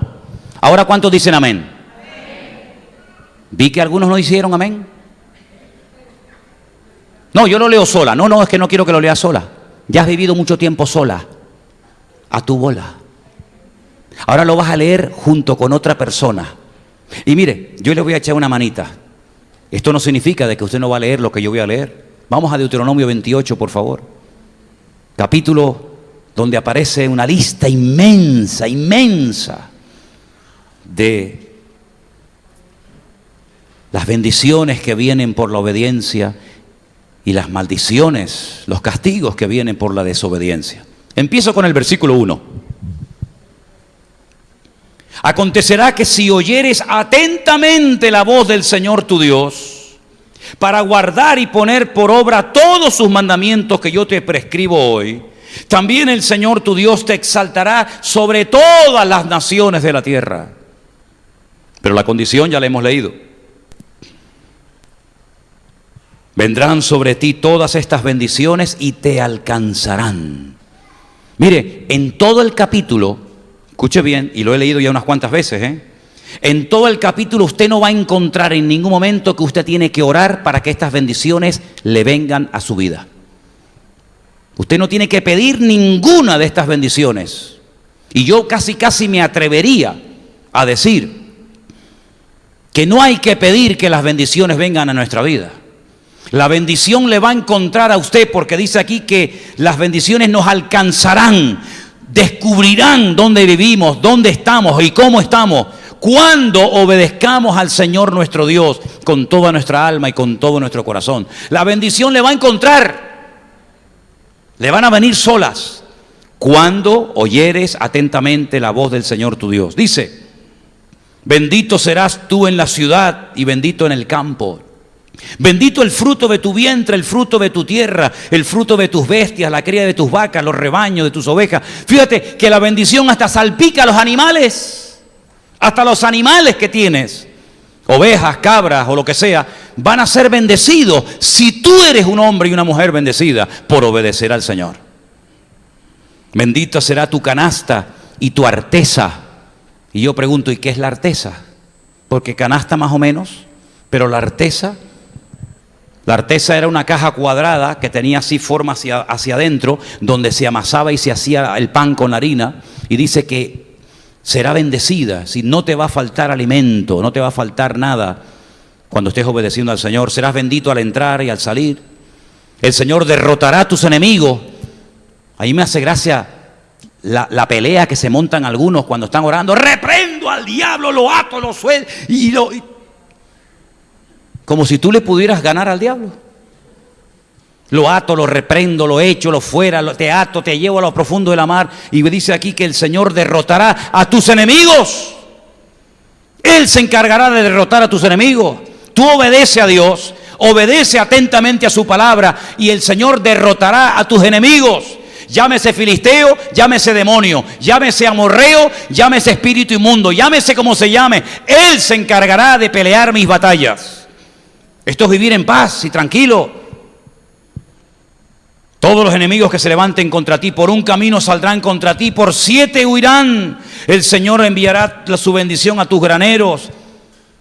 Ahora, ¿cuántos dicen amén? Vi que algunos no hicieron amén. No, yo lo leo sola. No, es que no quiero que lo leas sola. Ya has vivido mucho tiempo sola, a tu bola. Ahora lo vas a leer junto con otra persona. Y mire, yo le voy a echar una manita. Esto no significa de que usted no va a leer lo que yo voy a leer. Vamos a Deuteronomio 28, por favor. Capítulo donde aparece una lista inmensa, inmensa de las bendiciones que vienen por la obediencia y las maldiciones, los castigos que vienen por la desobediencia. Empiezo con el versículo 1. Acontecerá que si oyeres atentamente la voz del Señor tu Dios, para guardar y poner por obra todos sus mandamientos que yo te prescribo hoy, también el Señor tu Dios te exaltará sobre todas las naciones de la tierra. Pero la condición ya la hemos leído. Vendrán sobre ti todas estas bendiciones y te alcanzarán. Mire, en todo el capítulo, escuche bien, y lo he leído ya unas cuantas veces, en todo el capítulo usted no va a encontrar en ningún momento que usted tiene que orar para que estas bendiciones le vengan a su vida. Usted no tiene que pedir ninguna de estas bendiciones. Y yo casi me atrevería a decir que no hay que pedir que las bendiciones vengan a nuestra vida. La bendición le va a encontrar a usted, porque dice aquí que las bendiciones nos alcanzarán, descubrirán dónde vivimos, dónde estamos y cómo estamos, cuando obedezcamos al Señor nuestro Dios con toda nuestra alma y con todo nuestro corazón. La bendición le va a encontrar, le van a venir solas, cuando oyeres atentamente la voz del Señor tu Dios. Dice: bendito serás tú en la ciudad y bendito en el campo. Bendito el fruto de tu vientre, el fruto de tu tierra, el fruto de tus bestias, la cría de tus vacas, los rebaños de tus ovejas. Fíjate que la bendición hasta salpica a los animales, hasta los animales que tienes, ovejas, cabras o lo que sea, van a ser bendecidos si tú eres un hombre y una mujer bendecida por obedecer al Señor. Bendita será tu canasta y tu arteza. Y yo pregunto, ¿y qué es la arteza? Porque canasta más o menos, pero la arteza era una caja cuadrada que tenía así forma hacia adentro, donde se amasaba y se hacía el pan con la harina. Y dice que será bendecida, si no te va a faltar alimento, no te va a faltar nada cuando estés obedeciendo al Señor. Serás bendito al entrar y al salir. El Señor derrotará a tus enemigos. Ahí me hace gracia la pelea que se montan algunos cuando están orando. Reprendo al diablo, lo ato, lo suelto como si tú le pudieras ganar al diablo. Lo ato, lo reprendo, lo echo, lo fuera, te ato, te llevo a lo profundo de la mar. Y me dice aquí que el Señor derrotará a tus enemigos. Él se encargará de derrotar a tus enemigos. Tú obedece a Dios, obedece atentamente a su palabra y el Señor derrotará a tus enemigos. Llámese filisteo, llámese demonio, llámese amorreo, llámese espíritu inmundo, llámese como se llame. Él se encargará de pelear mis batallas. Esto es vivir en paz y tranquilo. Todos los enemigos que se levanten contra ti, por un camino saldrán contra ti, por 7 huirán. El Señor enviará su bendición a tus graneros.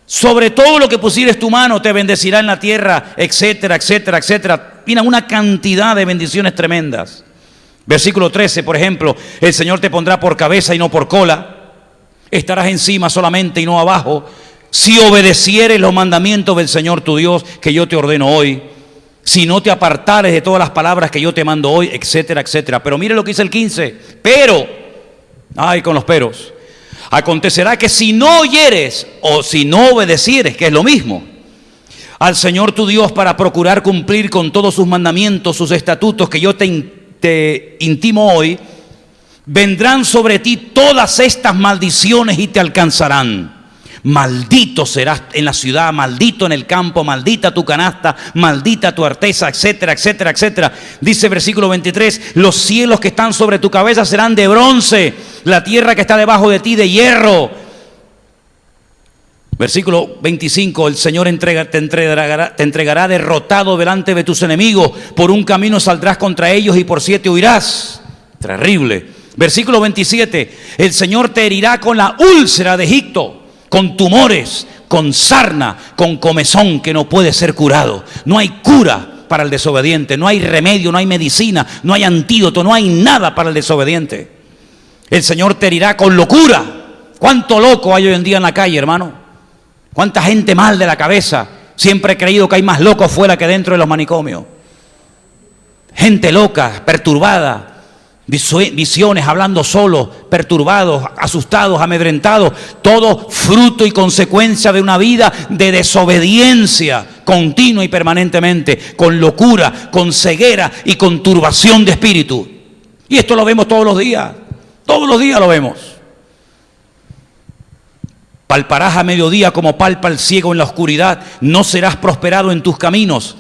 Sobre todo lo que pusieres tu mano te bendecirá en la tierra, etcétera, etcétera, etcétera. Mira, una cantidad de bendiciones tremendas. Versículo 13, por ejemplo: el Señor te pondrá por cabeza y no por cola. Estarás encima solamente y no abajo, si obedecieres los mandamientos del Señor tu Dios que yo te ordeno hoy, si no te apartares de todas las palabras que yo te mando hoy, etcétera, etcétera. Pero mire lo que dice el 15. Pero, ay, con los peros. Acontecerá que si no oyeres o si no obedecieres, que es lo mismo, al Señor tu Dios para procurar cumplir con todos sus mandamientos, sus estatutos que yo te intimo hoy, vendrán sobre ti todas estas maldiciones y te alcanzarán. Maldito serás en la ciudad, maldito en el campo, maldita tu canasta, maldita tu arteza, etcétera, etcétera, etcétera. Dice versículo 23, los cielos que están sobre tu cabeza serán de bronce, la tierra que está debajo de ti de hierro. Versículo 25, el Señor te entregará derrotado delante de tus enemigos. Por un camino saldrás contra ellos y por 7 huirás. Terrible. Versículo 27, el Señor te herirá con la úlcera de Egipto, con tumores, con sarna, con comezón que no puede ser curado. No hay cura para el desobediente, no hay remedio, no hay medicina, no hay antídoto, no hay nada para el desobediente. El Señor te herirá con locura. ¿Cuánto loco hay hoy en día en la calle, hermano? ¿Cuánta gente mal de la cabeza? Siempre he creído que hay más locos fuera que dentro de los manicomios. Gente loca, perturbada, visiones, hablando solo, perturbados, asustados, amedrentados. Todo fruto y consecuencia de una vida de desobediencia continua y permanentemente, con locura, con ceguera y con turbación de espíritu. Y esto lo vemos todos los días lo vemos. Palparás a mediodía como palpa el ciego en la oscuridad. No serás prosperado en tus caminos.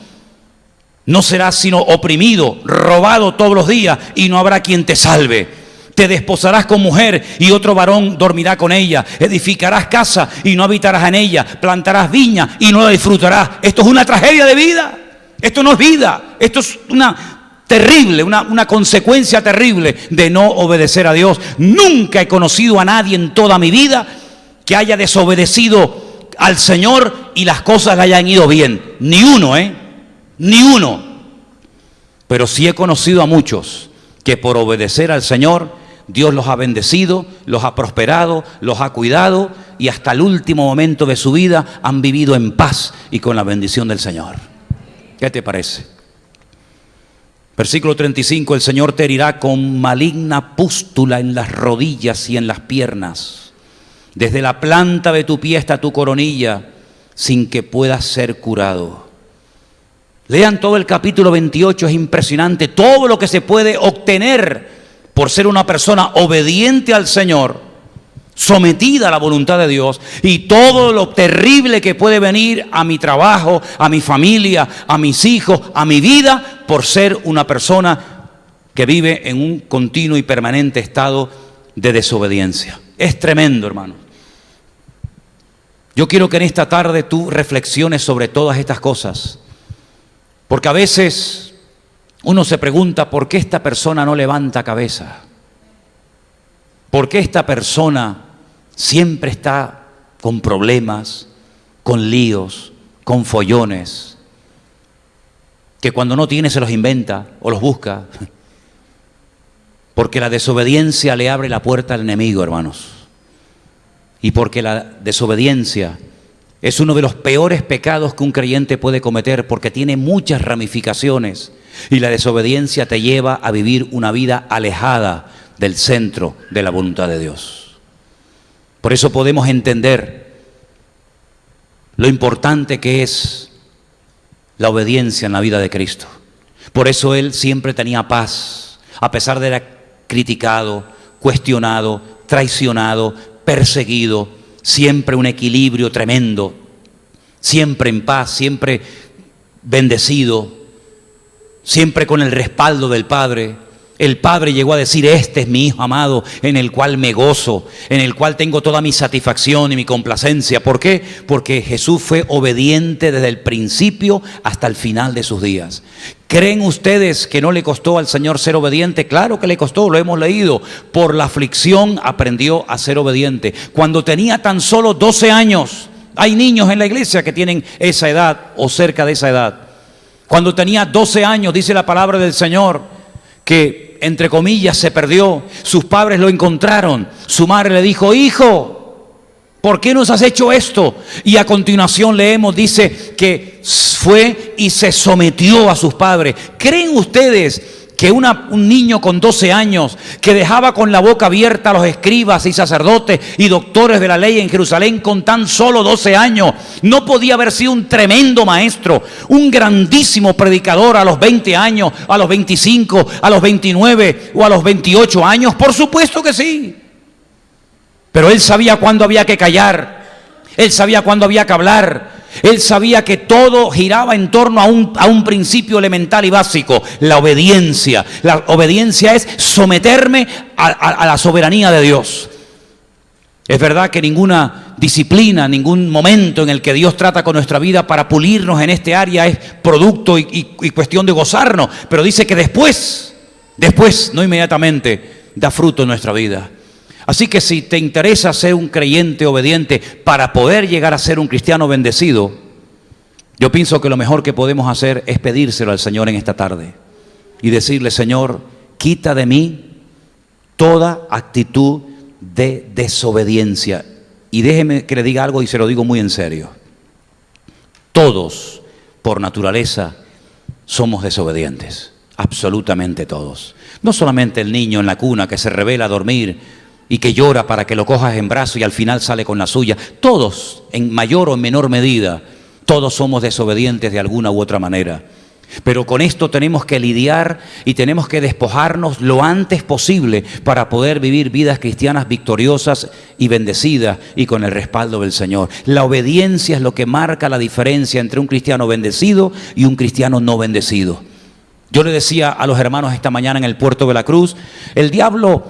No serás sino oprimido, robado todos los días, y no habrá quien te salve. Te desposarás con mujer y otro varón dormirá con ella. Edificarás casa y no habitarás en ella. Plantarás viña y no la disfrutarás. Esto es una tragedia de vida. Esto no es vida. Esto es una consecuencia terrible de no obedecer a Dios. Nunca he conocido a nadie en toda mi vida que haya desobedecido al Señor y las cosas le hayan ido bien. Ni uno, ni uno. Pero sí he conocido a muchos que por obedecer al Señor, Dios los ha bendecido, los ha prosperado, los ha cuidado y hasta el último momento de su vida han vivido en paz y con la bendición del Señor. ¿Qué te parece? Versículo 35, el Señor te herirá con maligna pústula en las rodillas y en las piernas, desde la planta de tu pie hasta tu coronilla, sin que puedas ser curado. Lean todo el capítulo 28, es impresionante todo lo que se puede obtener por ser una persona obediente al Señor, sometida a la voluntad de Dios, y todo lo terrible que puede venir a mi trabajo, a mi familia, a mis hijos, a mi vida, por ser una persona que vive en un continuo y permanente estado de desobediencia. Es tremendo, hermano. Yo quiero que en esta tarde tú reflexiones sobre todas estas cosas, porque a veces uno se pregunta ¿por qué esta persona no levanta cabeza? ¿Por qué esta persona siempre está con problemas, con líos, con follones, que cuando no tiene se los inventa o los busca? Porque la desobediencia le abre la puerta al enemigo, hermanos. Y porque la desobediencia es uno de los peores pecados que un creyente puede cometer, porque tiene muchas ramificaciones. Y la desobediencia te lleva a vivir una vida alejada del centro de la voluntad de Dios. Por eso podemos entender lo importante que es la obediencia en la vida de Cristo. Por eso Él siempre tenía paz, a pesar de ser criticado, cuestionado, traicionado, perseguido, siempre un equilibrio tremendo, siempre en paz, siempre bendecido, siempre con el respaldo del Padre. El Padre llegó a decir: este es mi Hijo amado, en el cual me gozo, en el cual tengo toda mi satisfacción y mi complacencia. ¿Por qué? Porque Jesús fue obediente desde el principio hasta el final de sus días. ¿Creen ustedes que no le costó al Señor ser obediente? Claro que le costó, lo hemos leído. Por la aflicción aprendió a ser obediente. Cuando tenía tan solo 12 años, hay niños en la iglesia que tienen esa edad o cerca de esa edad. Cuando tenía 12 años, dice la palabra del Señor, que entre comillas se perdió. Sus padres lo encontraron. Su madre le dijo: hijo, ¿por qué nos has hecho esto? Y a continuación leemos, dice que fue y se sometió a sus padres. ¿Creen ustedes que un niño con 12 años, que dejaba con la boca abierta a los escribas y sacerdotes y doctores de la ley en Jerusalén con tan solo 12 años, no podía haber sido un tremendo maestro, un grandísimo predicador a los 20 años, a los 25, a los 29 o a los 28 años? Por supuesto que sí. Pero él sabía cuándo había que callar, él sabía cuándo había que hablar. Él sabía que todo giraba en torno a un principio elemental y básico: la obediencia. La obediencia es someterme a la soberanía de Dios. Es verdad que ninguna disciplina, ningún momento en el que Dios trata con nuestra vida para pulirnos en este área es producto y cuestión de gozarnos. Pero dice que después, no inmediatamente, da fruto en nuestra vida. Así que si te interesa ser un creyente obediente para poder llegar a ser un cristiano bendecido, yo pienso que lo mejor que podemos hacer es pedírselo al Señor en esta tarde y decirle: Señor, quita de mí toda actitud de desobediencia. Y déjeme que le diga algo, y se lo digo muy en serio. Todos, por naturaleza, somos desobedientes. Absolutamente todos. No solamente el niño en la cuna que se revela a dormir y que llora para que lo cojas en brazos y al final sale con la suya. Todos, en mayor o en menor medida, todos somos desobedientes de alguna u otra manera. Pero con esto tenemos que lidiar y tenemos que despojarnos lo antes posible para poder vivir vidas cristianas victoriosas y bendecidas y con el respaldo del Señor. La obediencia es lo que marca la diferencia entre un cristiano bendecido y un cristiano no bendecido. Yo le decía a los hermanos esta mañana en el puerto de la Cruz, el diablo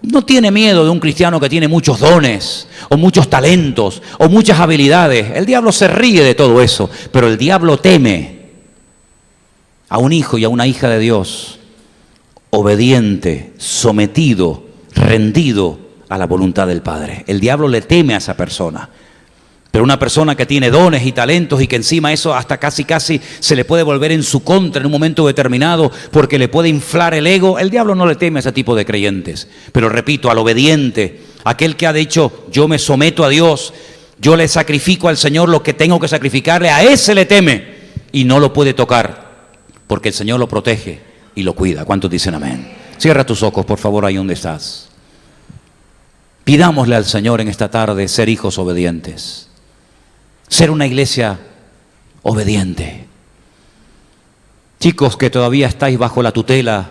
no tiene miedo de un cristiano que tiene muchos dones, o muchos talentos, o muchas habilidades. El diablo se ríe de todo eso, pero el diablo teme a un hijo y a una hija de Dios, obediente, sometido, rendido a la voluntad del Padre. El diablo le teme a esa persona. Pero una persona que tiene dones y talentos y que encima eso hasta casi se le puede volver en su contra en un momento determinado porque le puede inflar el ego, el diablo no le teme a ese tipo de creyentes. Pero repito, al obediente, aquel que ha dicho: yo me someto a Dios, yo le sacrifico al Señor lo que tengo que sacrificarle, a ese le teme y no lo puede tocar porque el Señor lo protege y lo cuida. ¿Cuántos dicen amén? Cierra tus ojos, por favor, ahí donde estás. Pidámosle al Señor en esta tarde ser hijos obedientes. Ser una iglesia obediente. Chicos que todavía estáis bajo la tutela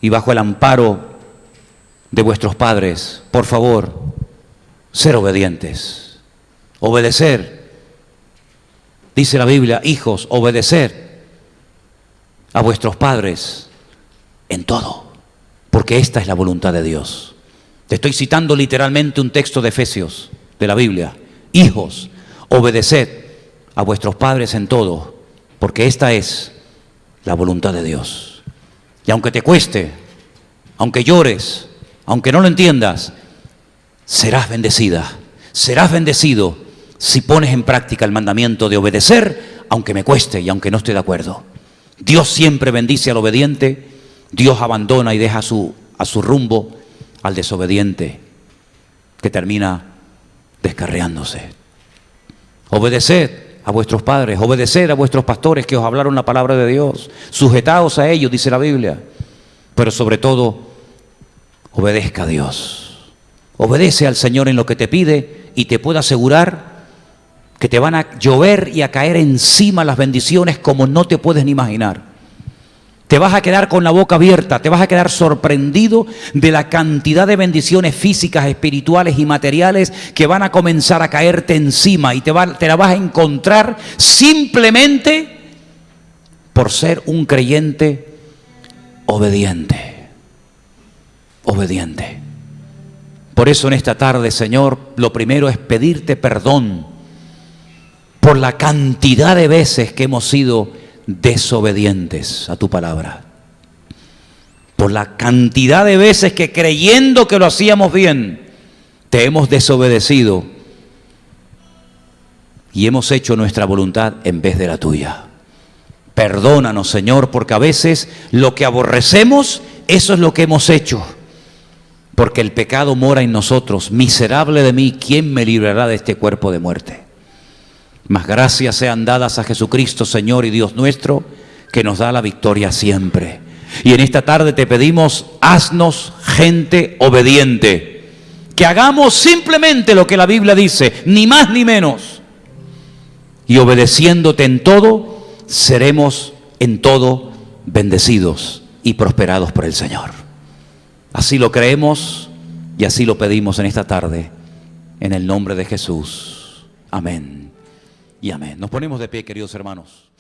y bajo el amparo de vuestros padres, por favor, ser obedientes. Obedecer. Dice la Biblia: hijos, obedecer a vuestros padres en todo, porque esta es la voluntad de Dios. Te estoy citando literalmente un texto de Efesios, de la Biblia. Hijos, obedeced a vuestros padres en todo, porque esta es la voluntad de Dios. Y aunque te cueste, aunque llores, aunque no lo entiendas, serás bendecida, serás bendecido si pones en práctica el mandamiento de obedecer, aunque me cueste y aunque no esté de acuerdo. Dios siempre bendice al obediente, Dios abandona y deja a su rumbo al desobediente, que termina descarriándose. Obedeced a vuestros padres, obedeced a vuestros pastores que os hablaron la palabra de Dios, sujetaos a ellos, dice la Biblia, pero sobre todo, obedezca a Dios. Obedece al Señor en lo que te pide y te puedo asegurar que te van a llover y a caer encima las bendiciones como no te puedes ni imaginar. Te vas a quedar con la boca abierta, te vas a quedar sorprendido de la cantidad de bendiciones físicas, espirituales y materiales que van a comenzar a caerte encima y te la vas a encontrar simplemente por ser un creyente obediente. Obediente. Por eso en esta tarde, Señor, lo primero es pedirte perdón por la cantidad de veces que hemos sido desobedientes a tu palabra, por la cantidad de veces que creyendo que lo hacíamos bien, te hemos desobedecido y hemos hecho nuestra voluntad en vez de la tuya. Perdónanos, Señor, porque a veces lo que aborrecemos, eso es lo que hemos hecho, porque el pecado mora en nosotros. Miserable de mí, ¿quién me librará de este cuerpo de muerte? Mas gracias sean dadas a Jesucristo, Señor y Dios nuestro, que nos da la victoria siempre. Y en esta tarde te pedimos: haznos gente obediente, que hagamos simplemente lo que la Biblia dice, ni más ni menos. Y obedeciéndote en todo, seremos en todo bendecidos y prosperados por el Señor. Así lo creemos y así lo pedimos en esta tarde, en el nombre de Jesús. Amén y amén. Nos ponemos de pie, queridos hermanos.